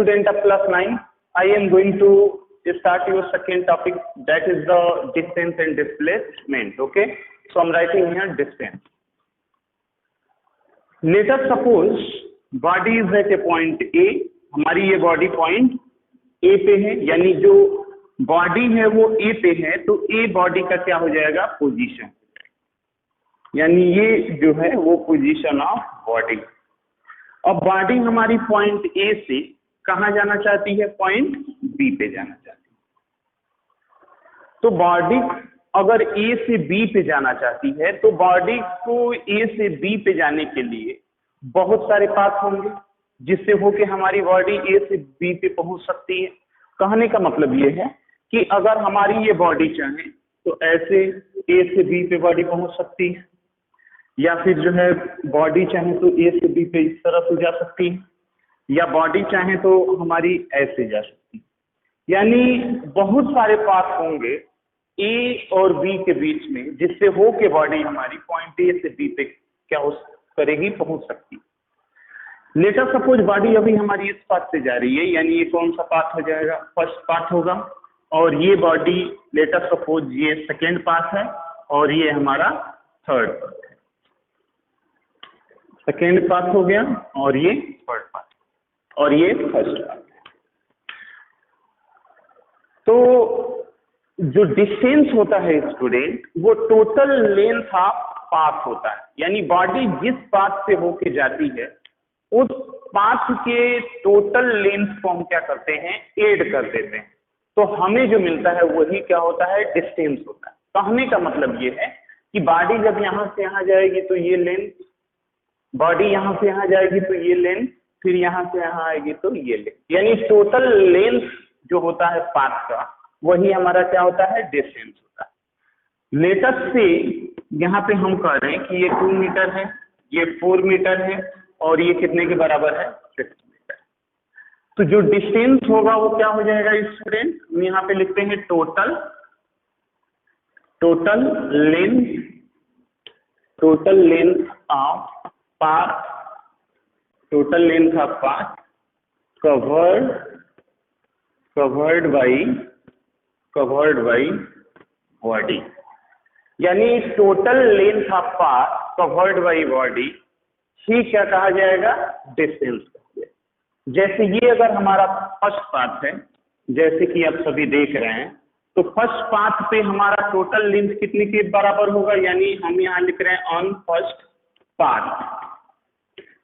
student of class 9, I am going to start your second topic, that is the distance and displacement. Okay, so I'm writing here distance. Let us suppose body is at a point A. हमारी ये body point A पे है, यानी जो body है वो A पे है, तो A बॉडी का क्या हो जाएगा, पोजीशन, यानी ये जो है वो पोजीशन ऑफ बॉडी। अब बॉडी हमारी पॉइंट A से कहाँ जाना चाहती है, पॉइंट B पे जाना चाहती है। तो बॉडी अगर A से B पे जाना चाहती है तो बॉडी को A से B पे जाने के लिए बहुत सारे पाथ होंगे, जिससे होके हमारी बॉडी A से B पे पहुंच सकती है। कहने का मतलब ये है कि अगर हमारी ये बॉडी चाहे तो ऐसे A से B पे बॉडी पहुंच सकती है, या फिर जो है बॉडी चाहे तो A से B पे इस तरह से जा सकती है, या बॉडी चाहे तो हमारी ऐसे जा सकती है। यानी बहुत सारे पाथ होंगे A और B के बीच में, जिससे हो के बॉडी हमारी पॉइंट A से B पे क्या हो करेगी, पहुंच सकती है। लेट अस सपोज बॉडी अभी हमारी इस पाथ से जा रही है, यानी ये कौन सा पाथ हो जाएगा, फर्स्ट पाथ होगा, और ये बॉडी लेट अस सपोज ये सेकेंड पाथ है और ये हमारा थर्ड पाथ है। सेकेंड पाथ हो गया और ये थर्ड पाथ और ये फर्स्ट पाथ है। तो जो डिस्टेंस होता है स्टूडेंट, वो टोटल लेंथ ऑफ पाथ होता है, यानी बॉडी जिस पाथ से होके जाती है उस पाथ के टोटल लेंथ को हम क्या करते हैं, ऐड कर देते हैं, तो हमें जो मिलता है वही क्या होता है, डिस्टेंस होता है। कहने का मतलब ये है कि बॉडी जब यहाँ से यहाँ जाएगी तो ये लेंथ, बॉडी यहाँ से यहाँ जाएगी तो ये लेंथ, फिर यहाँ से यहाँ आएगी तो ये लेंथ, यानी टोटल लेंथ जो होता है पाथ का वही हमारा क्या होता है, डिस्टेंस होता है। लेटस से यहाँ पे हम कह रहे हैं कि ये 2 मीटर है, ये 4 मीटर है और ये कितने के बराबर है, 6 मीटर। तो जो डिस्टेंस होगा वो क्या हो जाएगा स्टूडेंट, हम यहाँ पे लिखते हैं total length of path, total length of path covered by body, यानी total length of path covered by body ही क्या कहा जाएगा, डिस्टेंस। जैसे ये अगर हमारा फर्स्ट पाथ है, जैसे कि आप सभी देख रहे हैं, तो फर्स्ट पाथ पे हमारा टोटल लेंथ कितने के बराबर होगा, यानी हम यहाँ लिख रहे हैं ऑन फर्स्ट पाथ।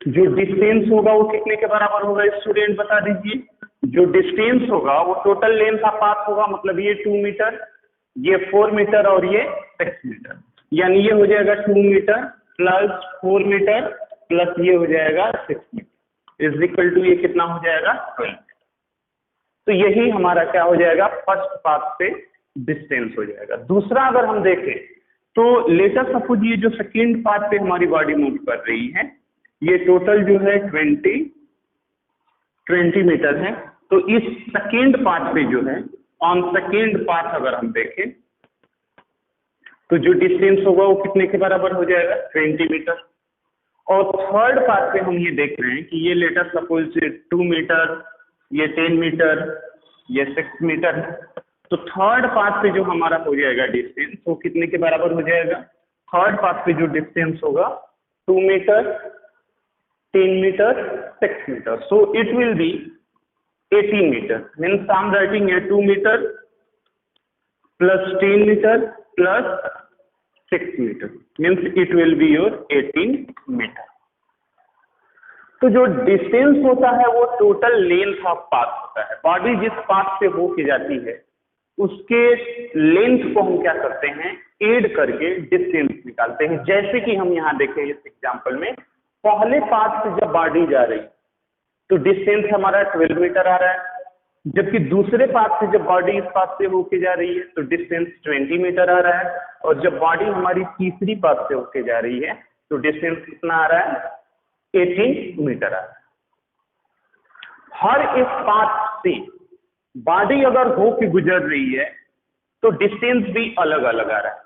जो डिस्टेंस होगा वो कितने के बराबर होगा स्टूडेंट, बता दीजिए। जो डिस्टेंस होगा वो टोटल लेंथ ऑफ पाथ होगा, मतलब ये 2 मीटर, ये 4 मीटर और ये 6 मीटर, यानी ये हो जाएगा 2 मीटर प्लस 4 मीटर प्लस ये हो जाएगा 6 मीटर इज इक्वल टू ये कितना हो जाएगा, 12। तो यही हमारा क्या हो जाएगा, फर्स्ट पाथ पे डिस्टेंस हो जाएगा। दूसरा अगर हम देखें तो लेट अस सपोज ये जो सेकेंड पाथ पे हमारी बॉडी मूव कर रही है, ये टोटल जो है 20 मीटर है। तो इस सेकेंड पाथ पे जो है, ऑन सेकेंड पाथ अगर हम देखें तो जो डिस्टेंस होगा वो कितने के बराबर हो जाएगा, 20 मीटर। और थर्ड पाथ पे हम ये देख रहे हैं कि ये लेट अस सपोज 2 मीटर, ये 10 मीटर, ये 6 मीटर है। तो थर्ड पाथ पे जो हमारा हो जाएगा डिस्टेंस, वो कितने के बराबर हो जाएगा, थर्ड पाथ पे जो डिस्टेंस होगा 2 meter, 10 meter, 6 meter, so it will be 18 meter, means I'm writing here 2 meter plus 10 meter plus 6 meter, means it will be your 18 meter। तो जो डिस्टेंस होता है वो टोटल लेंथ ऑफ पाथ होता है। बॉडी जिस पाथ से होके जाती है उसके लेंथ को हम क्या करते हैं, ऐड करके डिस्टेंस निकालते हैं। जैसे कि हम यहाँ देखें इस एग्जांपल में, पहले पाथ से जब बॉडी जा रही तो डिस्टेंस हमारा 12 मीटर आ रहा है, जबकि दूसरे पाथ से जब बॉडी इस पाथ से होके जा रही है तो डिस्टेंस 20 मीटर आ रहा है, और जब बॉडी हमारी तीसरी पाथ से होके जा रही है तो डिस्टेंस कितना आ रहा है, 18 मीटर आ रहा है। हर एक पाथ से बॉडी अगर होके गुजर रही है तो डिस्टेंस भी अलग अलग आ रहा है,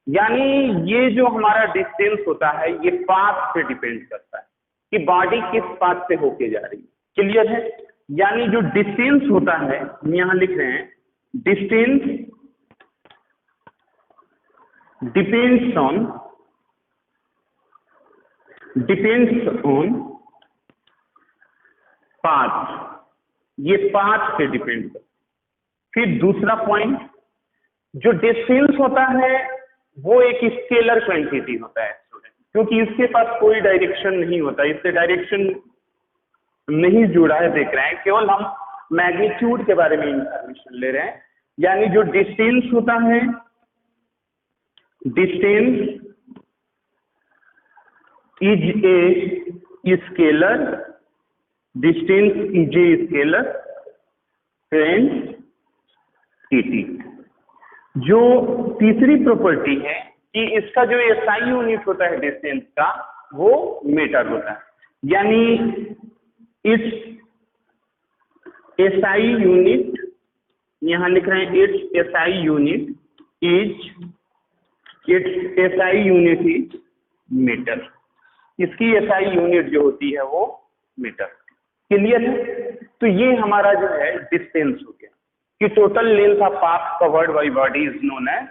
यानी ये जो हमारा डिस्टेंस होता है ये पाथ पे डिपेंड करता है कि बॉडी किस पाथ से होके जा रही है। क्लियर है? यानी जो डिस्टेंस होता है, हम यहां लिख रहे हैं डिस्टेंस डिपेंड्स ऑन पाथ, ये पाथ पे डिपेंड करता है। फिर दूसरा पॉइंट, जो डिस्टेंस होता है वो एक स्केलर क्वांटिटी होता है स्टूडेंट, क्योंकि इसके पास कोई डायरेक्शन नहीं होता, इससे डायरेक्शन नहीं जुड़ा है देख रहे हैं, केवल हम मैग्नीट्यूड के बारे में इंफॉर्मेशन ले रहे हैं। यानी जो डिस्टेंस होता है, distance is a scalar, distance is a scalar quantity. जो तीसरी प्रॉपर्टी है कि इसका जो एसआई यूनिट होता है डिस्टेंस का, वो मीटर होता है। यानी इस एसआई यूनिट, यहां लिख रहे हैं it's SI unit is meter. इसकी एसआई यूनिट जो होती है वो मीटर। क्लियर है? तो ये हमारा जो है डिस्टेंस हो गया कि total length of path covered by body is known as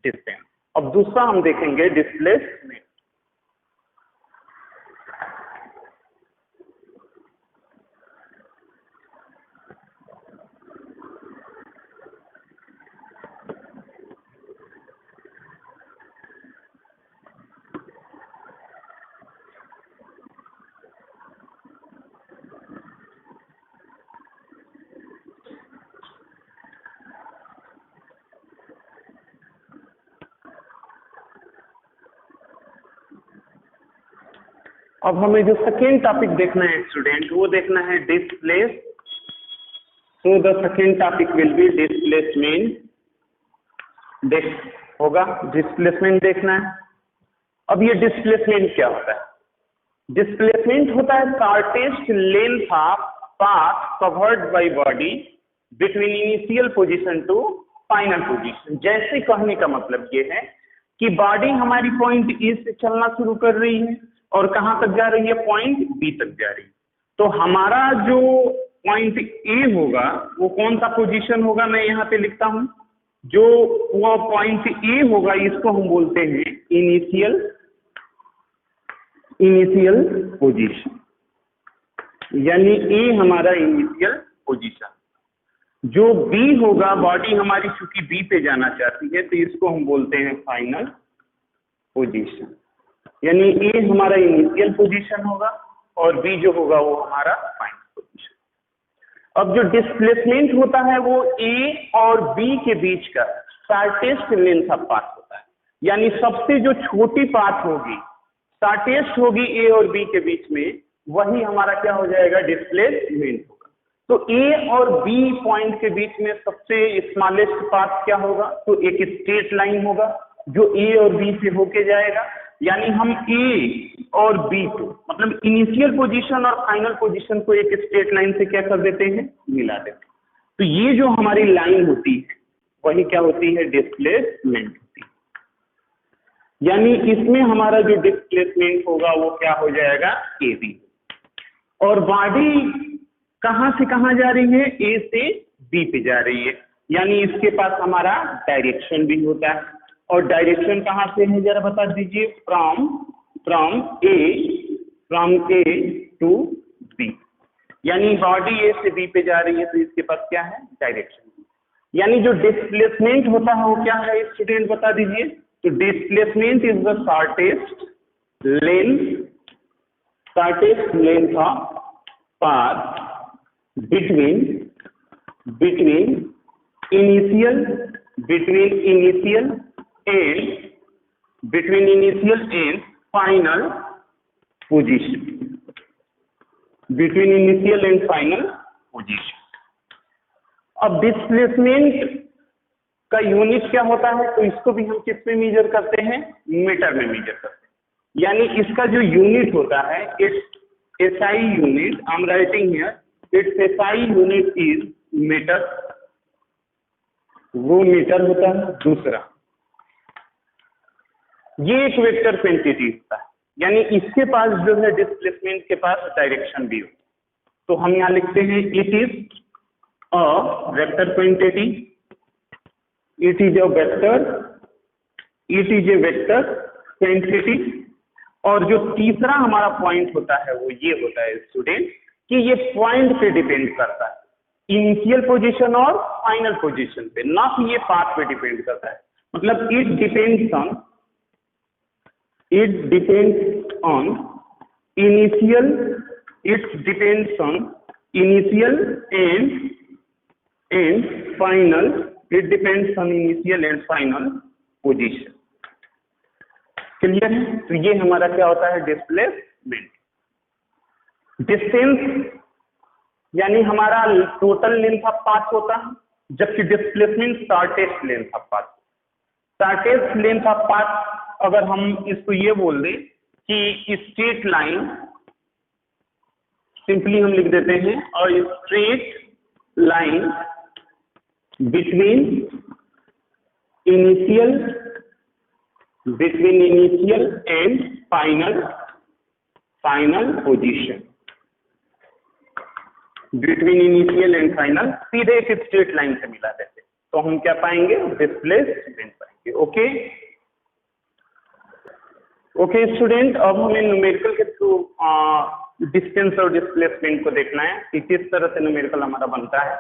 distance. अब दूसरा हम देखेंगे डिस्प्लेसमेंट। अब हमें जो सेकेंड टॉपिक देखना है स्टूडेंट, वो देखना है displace. So the second topic will be displacement. देख होगा डिस्प्लेसमेंट देखना है। अब ये डिस्प्लेसमेंट क्या होता है? डिस्प्लेसमेंट होता है shortest length of path covered by body between initial position to final position. जैसे कहने का मतलब ये है कि बॉडी हमारी पॉइंट ए से चलना शुरू कर रही है और कहां तक जा रही है? पॉइंट बी तक जा रही है। तो हमारा जो पॉइंट ए होगा वो कौन सा पोजीशन होगा? मैं यहाँ पे लिखता हूं, जो वो पॉइंट ए होगा इसको हम बोलते हैं इनिशियल पोजीशन। यानी ए हमारा इनिशियल पोजीशन। जो बी होगा, बॉडी हमारी चूंकि बी पे जाना चाहती है तो इसको हम बोलते हैं फाइनल पोजीशन। यानी ए हमारा इनिशियल पोजीशन होगा और बी जो होगा वो हमारा फाइनल पोजीशन। अब जो डिस्प्लेसमेंट होता है वो ए और बी के बीच का शॉर्टेस्ट लेंथ ऑफ पाथ होता है। यानी सबसे जो छोटी पाथ होगी, शॉर्टेस्ट होगी ए और बी के बीच में, वही हमारा क्या हो जाएगा? डिस्प्लेसमेंट होगा। तो ए और बी पॉइंट के बीच में सबसे स्मॉलेस्ट पाथ क्या होगा? तो एक स्ट्रेट लाइन होगा जो ए और बी से होके जाएगा। यानी हम ए और बी को, मतलब इनिशियल पोजीशन और फाइनल पोजीशन को एक स्ट्रेट लाइन से क्या कर देते हैं? मिला देते हैं। तो ये जो हमारी लाइन होती है वही क्या होती है? डिस्प्लेसमेंट होती है। यानी इसमें हमारा जो डिस्प्लेसमेंट होगा वो क्या हो जाएगा? A B. और बॉडी कहां से कहां जा रही है? ए से बी पे जा रही है। यानी इसके पास हमारा डायरेक्शन भी होता है। और डायरेक्शन कहां से है जरा बता दीजिए? From A to B. यानी बॉडी ए से बी पे जा रही है तो इसके पास क्या है? डायरेक्शन। यानी जो डिस्प्लेसमेंट होता है वो क्या है स्टूडेंट बता दीजिए? तो displacement is the shortest length of path between initial and final position, अब डिस्प्लेसमेंट का यूनिट क्या होता है? तो इसको भी हम किस में मेजर करते हैं? मीटर में मेजर करते हैं। यानी इसका जो यूनिट होता है, it's SI unit, I am writing here, it's SI unit is meter. वो मीटर होता है। दूसरा, ये एक वेक्टर क्वांटिटी होता है। यानी इसके पास जो है डिस्प्लेसमेंट के पास डायरेक्शन भी होता है। तो हम यहाँ लिखते हैं it is a vector quantity, it is a vector, it is a vector quantity. और जो तीसरा हमारा पॉइंट होता है वो ये होता है स्टूडेंट कि ये पॉइंट पे डिपेंड करता है, इनिशियल पोजीशन और फाइनल पोजीशन पे, ना कि ये पाथ पे डिपेंड करता है। मतलब it depends on initial, it depends on initial and final, it depends on initial and final position. Clear है? तो ये हमारा क्या होता है, डिस्प्लेसमेंट। डिस्टेंस यानी हमारा टोटल लेंथ ऑफ पाथ होता है, जबकि displacement shortest length of path. Shortest length of path अगर हम इसको ये बोल दें कि स्ट्रेट लाइन, सिंपली हम लिख देते हैं और straight line between initial and final position, between initial and final, सीधे एक स्ट्रेट लाइन से मिला देते, तो हम क्या पाएंगे, डिस्प्लेसमेंट पाएंगे। ओके ओके स्टूडेंट, अब हमें न्यूमेरिकल के थ्रू डिस्टेंस और डिस्प्लेसमेंट को देखना है कि किस तरह से न्यूमेरिकल हमारा बनता है।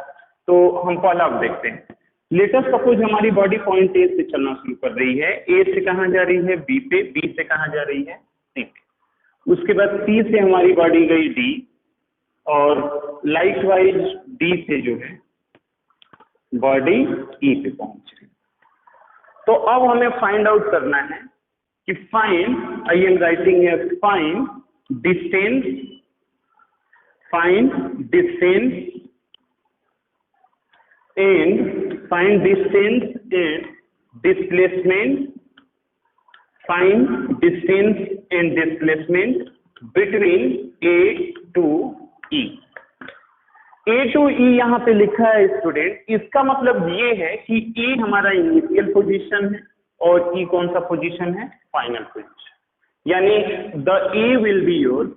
तो हम पहला अब देखते हैं। लेटेस्ट सपोज हमारी बॉडी पॉइंट ए से चलना शुरू कर रही है, ए से कहाँ जा रही है, बी पे, बी से कहाँ जा रही है, सी पे। उसके बाद सी से हमारी बॉडी गई डी, और लाइकवाइज डी से जो है बॉडी ई पे पहुंच रही। तो अब हमें फाइंड आउट करना है कि फाइंड, आई एम राइटिंग है find distance and displacement, find distance and displacement between A to E. A to E यहाँ पे लिखा है स्टूडेंट, इसका मतलब ये है कि ए हमारा इनिशियल पोजीशन है और ई कौन सा पोजीशन है, फाइनल पोजीशन। यानी the A will be your,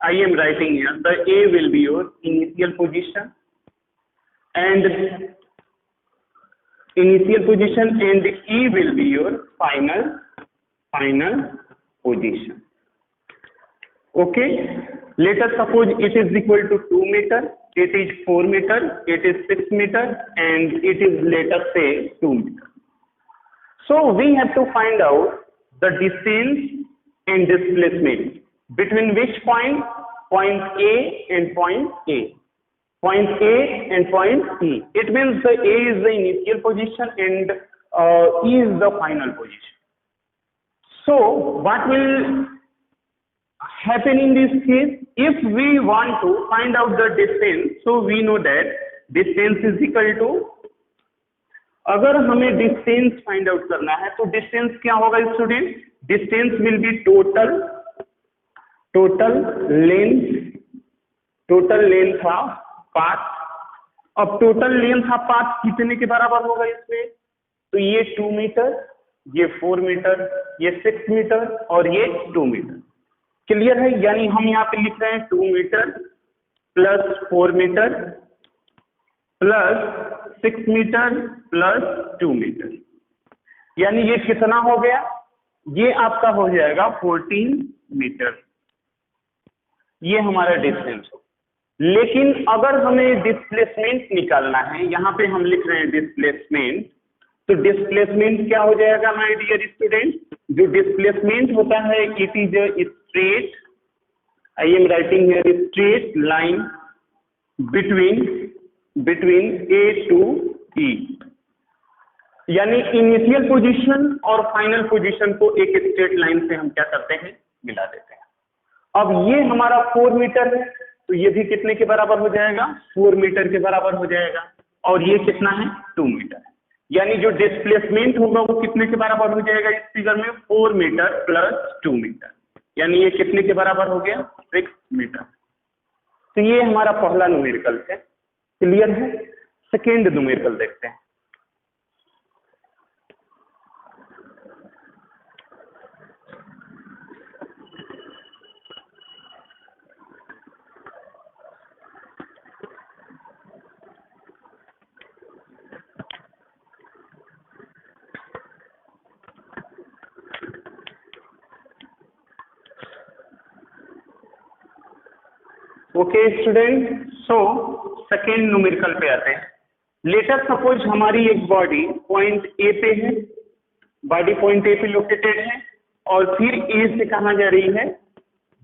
I am writing here, the A will be your initial position and E will be your final position. Okay, let us suppose it is equal to 2 meter, it is 4 meter, it is 6 meter, and it is, let us say, 2 meter. So we have to find out the distance and displacement between which point, point A and point A, point A and point E. It means the A is the initial position and E is the final position. So what will happen in this case? If we want to find out the distance, so we know that distance is equal to, अगर हमें distance find out करना है तो distance क्या होगा student, distance will be total length of path. अब total length of path कितने के बराबर होगा इसमें, तो ये 2 मीटर, ये 4 मीटर, ये 6 मीटर और ये 2 मीटर। क्लियर है? यानी हम यहाँ पे लिख रहे हैं 2 meter plus 4 meter plus 6 meter plus 2 meter, यानी ये कितना हो गया, ये आपका हो जाएगा 14 मीटर। ये हमारा डिस्टेंस हो। लेकिन अगर हमें डिस्प्लेसमेंट निकालना है, यहाँ पे हम लिख रहे हैं डिस्प्लेसमेंट, तो डिस्प्लेसमेंट क्या हो जाएगा माय डियर स्टूडेंट, जो डिस्प्लेसमेंट होता है it is a straight, I am writing here straight line between A to E. यानी इनिशियल पोजीशन और फाइनल पोजीशन को एक स्ट्रेट लाइन से हम क्या करते हैं, मिला देते हैं। अब ये हमारा 4 मीटर है, तो ये भी कितने के बराबर हो जाएगा, 4 मीटर के बराबर हो जाएगा, और ये कितना है, 2 मीटर। यानी जो डिस्प्लेसमेंट होगा वो कितने के बराबर हो जाएगा इस फिगर में, 4 मीटर प्लस 2 मीटर, यानी ये कितने के बराबर हो गया, 6 मीटर। तो ये हमारा पहला न्यूमेरिकल है। क्लियर है? सेकेंड न्यूमेरिकल देखते हैं। Okay student, so second numerical पे आते हैं। लेट अस सपोज हमारी एक बॉडी पॉइंट ए पे है, बॉडी पॉइंट ए पे लोकेटेड है और फिर ए से कहाँ जा रही है,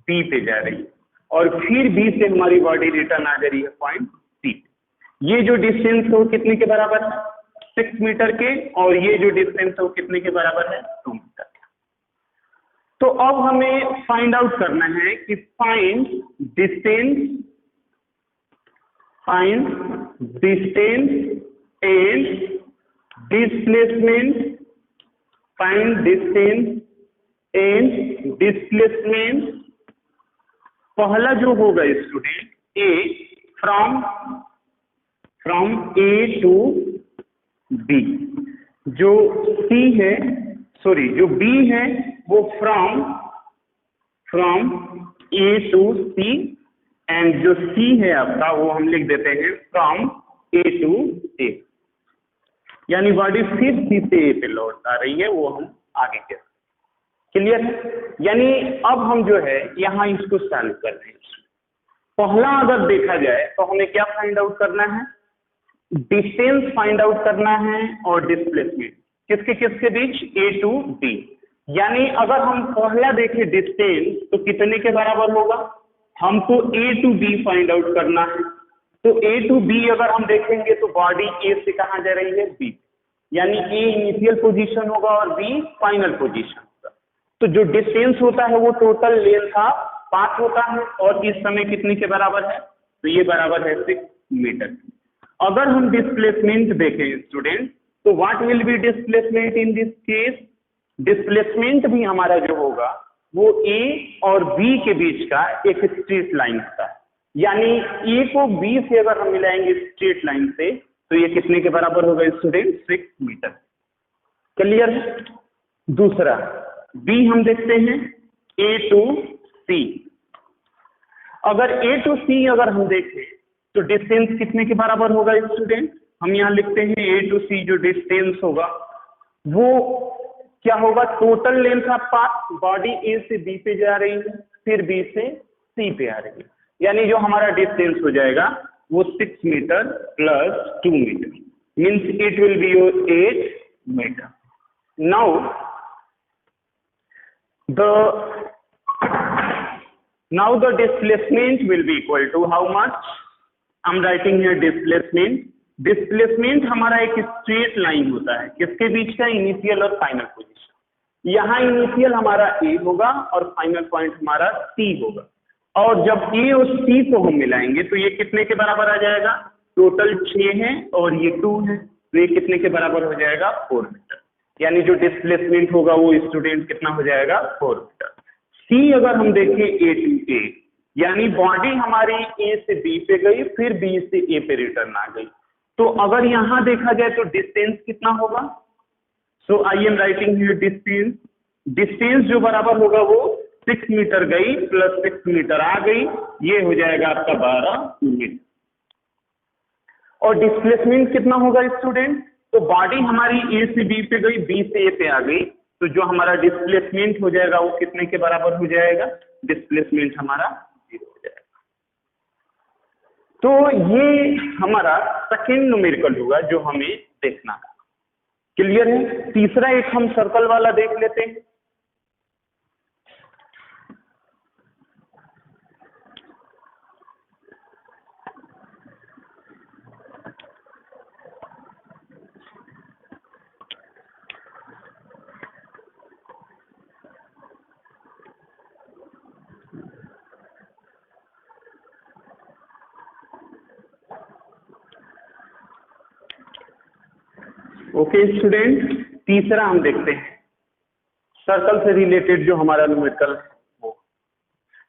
बी पे जा रही है, और फिर बी से हमारी बॉडी रिटर्न आ जा रही है पॉइंट सी। ये जो डिस्टेंस है वो कितने के बराबर है, 6 मीटर के, और ये जो डिस्टेंस है वो कितने के बराबर है, 2 मीटर। तो अब हमें फाइंड आउट करना है कि find distance and displacement, find distance and displacement. पहला जो होगा student A from A to B, जो सी है, सॉरी जो बी है वो from A to C, and जो सी है आपका वो हम लिख देते हैं फ्रॉम ए टू ए, यानी बॉडी फिर सी से ए पे लौट आ रही है, वो हम आगे के। क्लियर है? यानी अब हम जो है यहाँ इसको सॉल्व कर रहे हैं। पहला अगर देखा जाए तो हमें क्या फाइंड आउट करना है, डिस्टेंस फाइंड आउट करना है और डिस्प्लेसमेंट, किसके बीच, ए टू बी। यानी अगर हम पहला देखें डिस्टेंस तो कितने के बराबर होगा, हमको ए टू बी फाइंड आउट करना है। तो ए टू बी अगर हम देखेंगे तो बॉडी ए से कहाँ जा रही है, बी, यानी ए इनिशियल पोजीशन होगा और बी फाइनल पोजीशन होगा। तो जो डिस्टेंस होता है वो टोटल लेंथ का पाथ होता है, और इस समय कितने के बराबर है, तो ये बराबर है 6 मीटर। अगर हम डिस्प्लेसमेंट देखें स्टूडेंट, तो what will be displacement in this case, displacement भी हमारा जो होगा वो ए और बी के बीच का एक स्ट्रेट लाइन होता है, यानी ए को बी से अगर हम मिलाएंगे स्ट्रेट लाइन से तो ये कितने के बराबर होगा स्टूडेंट, 6 मीटर। क्लियर है? दूसरा बी हम देखते हैं ए टू सी। अगर ए टू सी अगर हम देखें तो डिस्टेंस कितने के बराबर होगा स्टूडेंट, हम यहाँ लिखते हैं ए टू सी, जो डिस्टेंस होगा वो क्या होगा, total length of path, body A से बी पे जा रही है फिर बी से सी पे आ रही है, यानी जो हमारा डिस्टेंस हो जाएगा वो 6 meter plus 2 meter, means it will be 8 meter. now the displacement will be equal to how much, I'm writing here displacement हमारा एक स्ट्रेट लाइन होता है, किसके बीच का, इनिशियल और फाइनल पोजीशन। यहाँ इनिशियल हमारा ए होगा और फाइनल पॉइंट हमारा सी होगा, और जब ए और सी को हम मिलाएंगे तो ये कितने के बराबर आ जाएगा, टोटल 6 है और ये 2 है, तो ये कितने के बराबर हो जाएगा, 4 मीटर। यानी जो डिस्प्लेसमेंट होगा वो स्टूडेंट कितना हो जाएगा, 4 मीटर। सी अगर हम देखें ए टू ए, यानी बॉडी हमारी ए से बी पे गई फिर बी से ए पे रिटर्न आ गई, तो अगर यहां देखा जाए तो डिस्टेंस कितना होगा, so I am writing here distance जो बराबर होगा वो 6 मीटर गई प्लस 6 मीटर आ गई, ये हो जाएगा आपका 12 मीटर। और डिस्प्लेसमेंट कितना होगा स्टूडेंट, तो बॉडी हमारी ए से बी पे गई, बी से ए पे आ गई, तो जो हमारा डिस्प्लेसमेंट हो जाएगा वो कितने के बराबर हो जाएगा, डिस्प्लेसमेंट हमारा 0 हो जाएगा। तो ये हमारा सेकेंड न्यूमेरिकल होगा जो हमें देखना है। क्लियर है? तीसरा एक हम सर्कल वाला देख लेते हैं। ओके स्टूडेंट, तीसरा हम देखते हैं सर्कल से रिलेटेड जो हमारा न्यूमेरिकल है वो।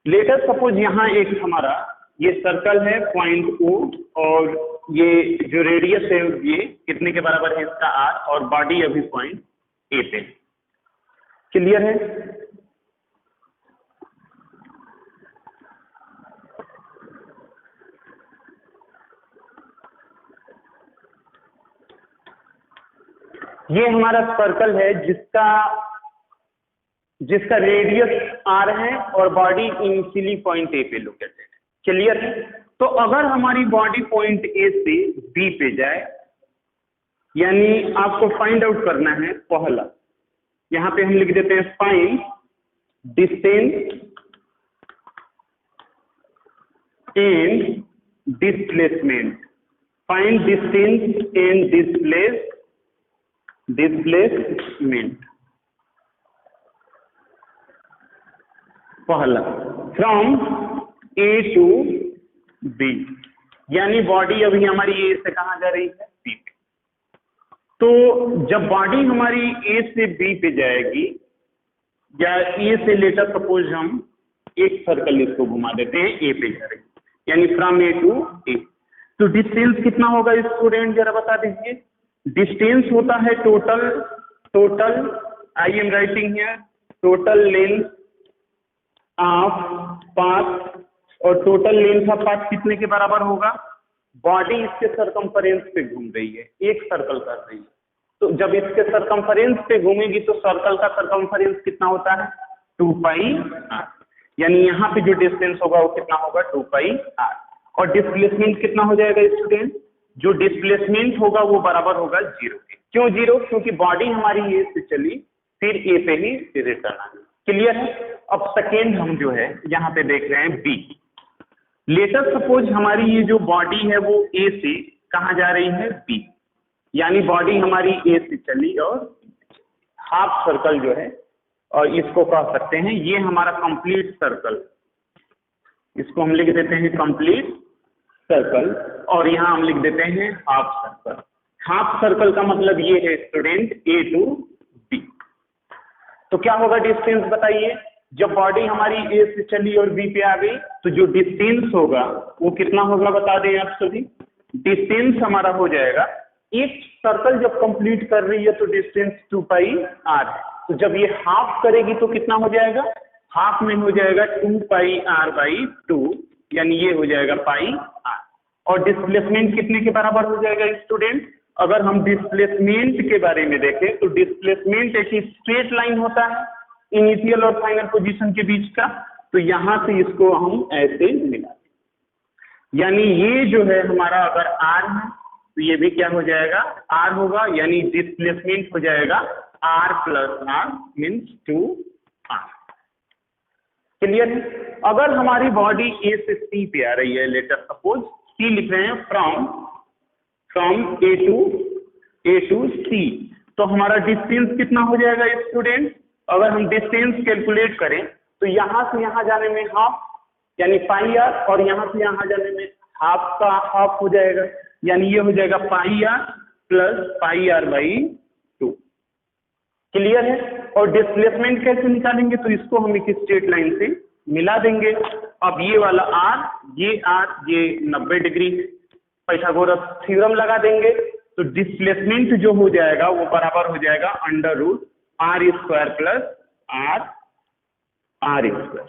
लेट अस सपोज यहाँ एक हमारा ये सर्कल है पॉइंट ओ, और ये जो रेडियस है ये कितने के बराबर है, इसका आर, और बॉडी अभी पॉइंट ए पे। क्लियर है? ये हमारा सर्कल है जिसका रेडियस आर है और बॉडी इनिशियली पॉइंट ए पे लोकेटेड है। क्लियर है? तो अगर हमारी बॉडी पॉइंट ए से बी पे जाए, यानी आपको फाइंड आउट करना है पहला, यहां पे हम लिख देते हैं find distance and displacement, find distance and displacement. पहला फ्रॉम ए टू बी, यानी बॉडी अभी हमारी ए से कहां जा रही है? बी पे। तो जब बॉडी हमारी ए से बी पे जाएगी, या ए से लेटर सपोज हम एक सर्कल इसको घुमा देते हैं, ए पे जा रही है, यानी फ्रॉम ए टू ए, तो डिस्टेंस कितना होगा स्टूडेंट, जरा बता दीजिए। डिस्टेंस होता है total I am writing here, total length of path, और टोटल लेंथ ऑफ पाथ कितने के बराबर होगा? बॉडी इसके सरकमफरेंस पे घूम रही है, एक सर्कल कर रही है, तो जब इसके सरकमफरेंस पे घूमेगी तो सर्कल का सरकमफरेंस कितना होता है? 2 पाई आर, यानी यहाँ पे जो डिस्टेंस होगा वो कितना होगा? 2 पाई आर। और डिस्प्लेसमेंट कितना हो जाएगा स्टूडेंट? जो डिस्प्लेसमेंट होगा वो बराबर होगा 0 के। क्यों 0? क्योंकि बॉडी हमारी ए से चली, फिर ए पे ही रिटर्न आ गई। क्लियर है? अब सेकेंड हम जो है यहाँ पे देख रहे हैं बी। लेटर सपोज हमारी ये जो बॉडी है वो ए से कहाँ जा रही है? बी, यानी बॉडी हमारी ए से चली और हाफ सर्कल जो है, और इसको कह सकते हैं ये हमारा कंप्लीट सर्कल, इसको हम लिख देते हैं कंप्लीट सर्कल, और यहाँ हम लिख देते हैं हाफ सर्कल। हाफ सर्कल का मतलब ये है स्टूडेंट ए टू बी। तो क्या होगा डिस्टेंस बताइए? जब बॉडी हमारी ए से चली और बी पे आ गई तो जो डिस्टेंस होगा वो कितना होगा बता दें आप सभी। डिस्टेंस हमारा हो जाएगा, एक सर्कल जब कंप्लीट कर रही है तो डिस्टेंस 2 पाई आर है, तो जब ये हाफ करेगी तो कितना हो जाएगा? हाफ में हो जाएगा 2 पाई आर बाई 2, यानी ये हो जाएगा पाई आर। और डिस्प्लेसमेंट कितने के बराबर हो जाएगा स्टूडेंट? अगर हम डिस्प्लेसमेंट के बारे में देखें तो डिस्प्लेसमेंट एक स्ट्रेट लाइन होता है इनिशियल और फाइनल पोजीशन के बीच का, तो यहां से इसको हम ऐसे मिलाते, यानी ये जो है हमारा अगर आर है तो ये भी क्या हो जाएगा? आर होगा, यानी डिस्प्लेसमेंट हो जाएगा R plus R means 2 R. Clear है? अगर हमारी बॉडी ए से सी पे आ रही है, लेटर सपोज सी लिख रहे हैं, फ्रॉम ए टू सी, तो हमारा डिस्टेंस कितना हो जाएगा स्टूडेंट? अगर हम डिस्टेंस कैलकुलेट करें तो यहां से यहां जाने में हाफ, यानी पाई आर, और यहां से यहां जाने में हाफ का हाफ हो जाएगा, यानी ये हो जाएगा pi R plus pi R by 2। Clear है? और डिस्प्लेसमेंट कैसे निकालेंगे? तो इसको हम एक स्ट्रेट लाइन से मिला देंगे। अब ये वाला आर, ये 90 डिग्री है, पाइथागोरस थ्योरम लगा देंगे, तो डिस्प्लेसमेंट जो हो जाएगा वो बराबर हो जाएगा under root R square plus R square.